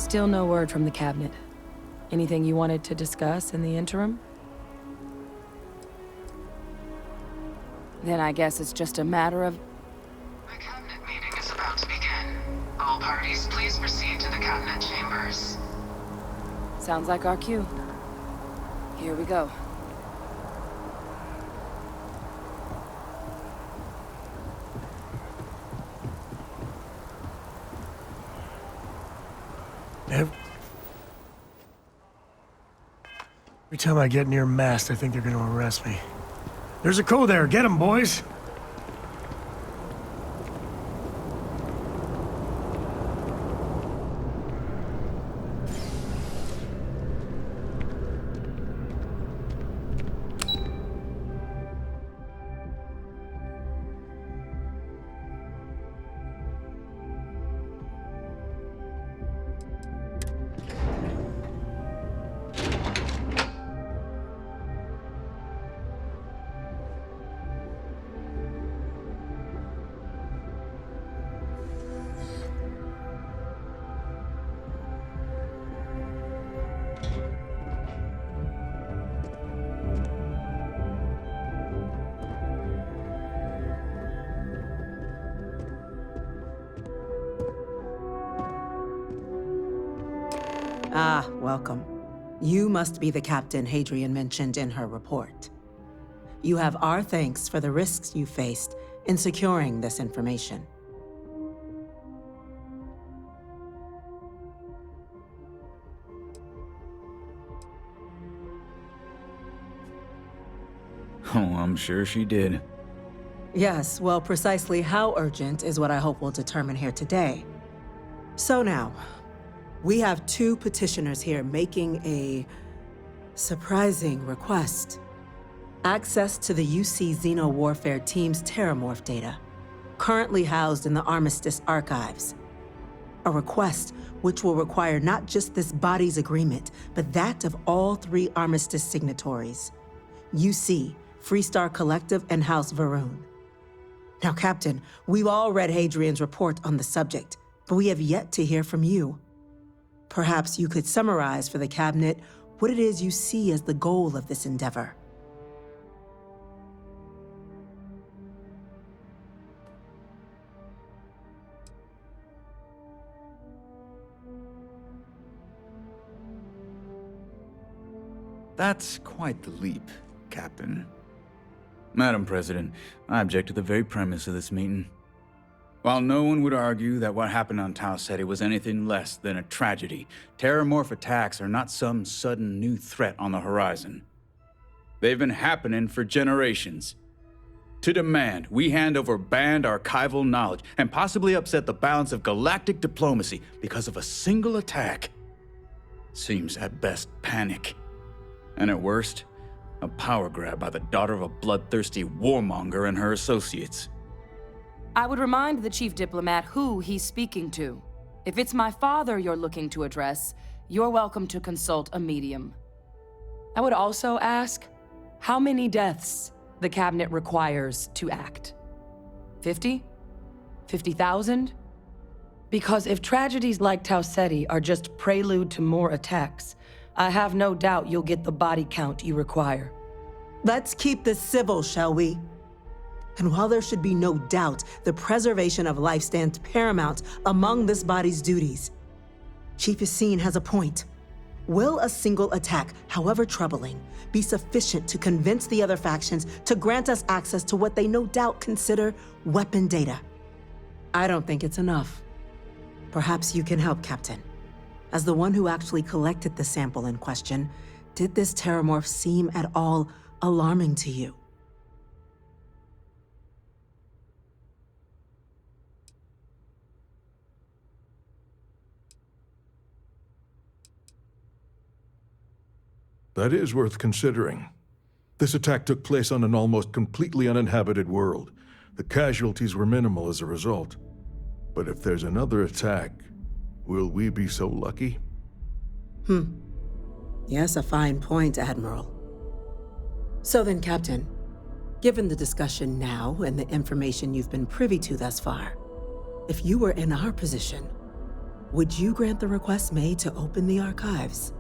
Still no word from the cabinet. Anything you wanted to discuss in the interim? Then I guess it's just a matter of... The cabinet meeting is about to begin. All parties, please proceed to the cabinet chambers. Sounds like our cue. Here we go. Every time I get near mast, I think they're gonna arrest me. There's a code there. Get him, boys! Ah, welcome. You must be the captain Hadrian mentioned in her report. You have our thanks for the risks you faced in securing this information. Oh, I'm sure she did. Yes, well, precisely how urgent is what I hope we'll determine here today. So now, we have two petitioners here making a surprising request. Access to the UC Xeno-Warfare Team's Terrormorph data, currently housed in the Armistice archives. A request which will require not just this body's agreement, but that of all three Armistice signatories. UC, Freestar Collective, and House Varun. Now, Captain, we've all read Hadrian's report on the subject, but we have yet to hear from you. Perhaps you could summarize for the cabinet what it is you see as the goal of this endeavor. That's quite the leap, Captain. Madam President, I object to the very premise of this meeting. While no one would argue that what happened on Tau Ceti was anything less than a tragedy, Terrormorph attacks are not some sudden new threat on the horizon. They've been happening for generations. To demand we hand over banned archival knowledge and possibly upset the balance of galactic diplomacy because of a single attack seems at best panic. And at worst, a power grab by the daughter of a bloodthirsty warmonger and her associates. I would remind the chief diplomat who he's speaking to. If it's my father you're looking to address, you're welcome to consult a medium. I would also ask how many deaths the cabinet requires to act. 50? 50,000? Because if tragedies like Tau Ceti are just prelude to more attacks, I have no doubt you'll get the body count you require. Let's keep this civil, shall we? And while there should be no doubt the preservation of life stands paramount among this body's duties, Chief Yasin has a point. Will a single attack, however troubling, be sufficient to convince the other factions to grant us access to what they no doubt consider weapon data? I don't think it's enough. Perhaps you can help, Captain. As the one who actually collected the sample in question, did this Terrormorph seem at all alarming to you? That is worth considering. This attack took place on an almost completely uninhabited world. The casualties were minimal as a result. But if there's another attack, will we be so lucky? Yes, a fine point, Admiral. So then, Captain, given the discussion now and the information you've been privy to thus far, if you were in our position, would you grant the request made to open the archives?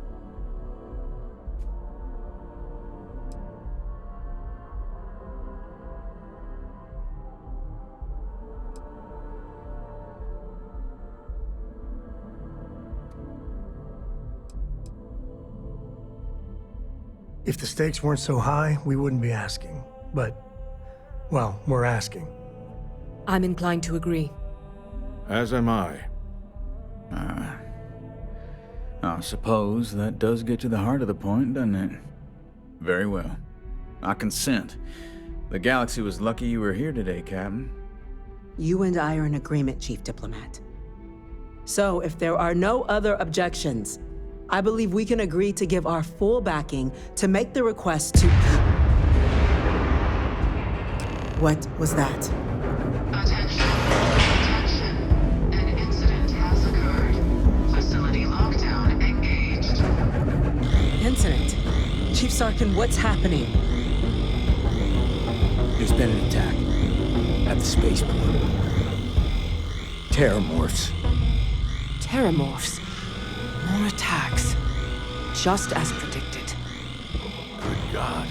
If the stakes weren't so high, we wouldn't be asking. But, well, we're asking. I'm inclined to agree. As am I. I suppose that does get to the heart of the point, doesn't it? Very well. I consent. The galaxy was lucky you were here today, Captain. You and I are in agreement, Chief Diplomat. So, if there are no other objections, I believe we can agree to give our full backing to make the request to... What was that? Attention. Attention. An incident has occurred. Facility lockdown engaged. Incident. Chief Sarkin, what's happening? There's been an attack at the spaceport. Terrormorphs. Terrormorphs. More attacks. Just as predicted. Good God.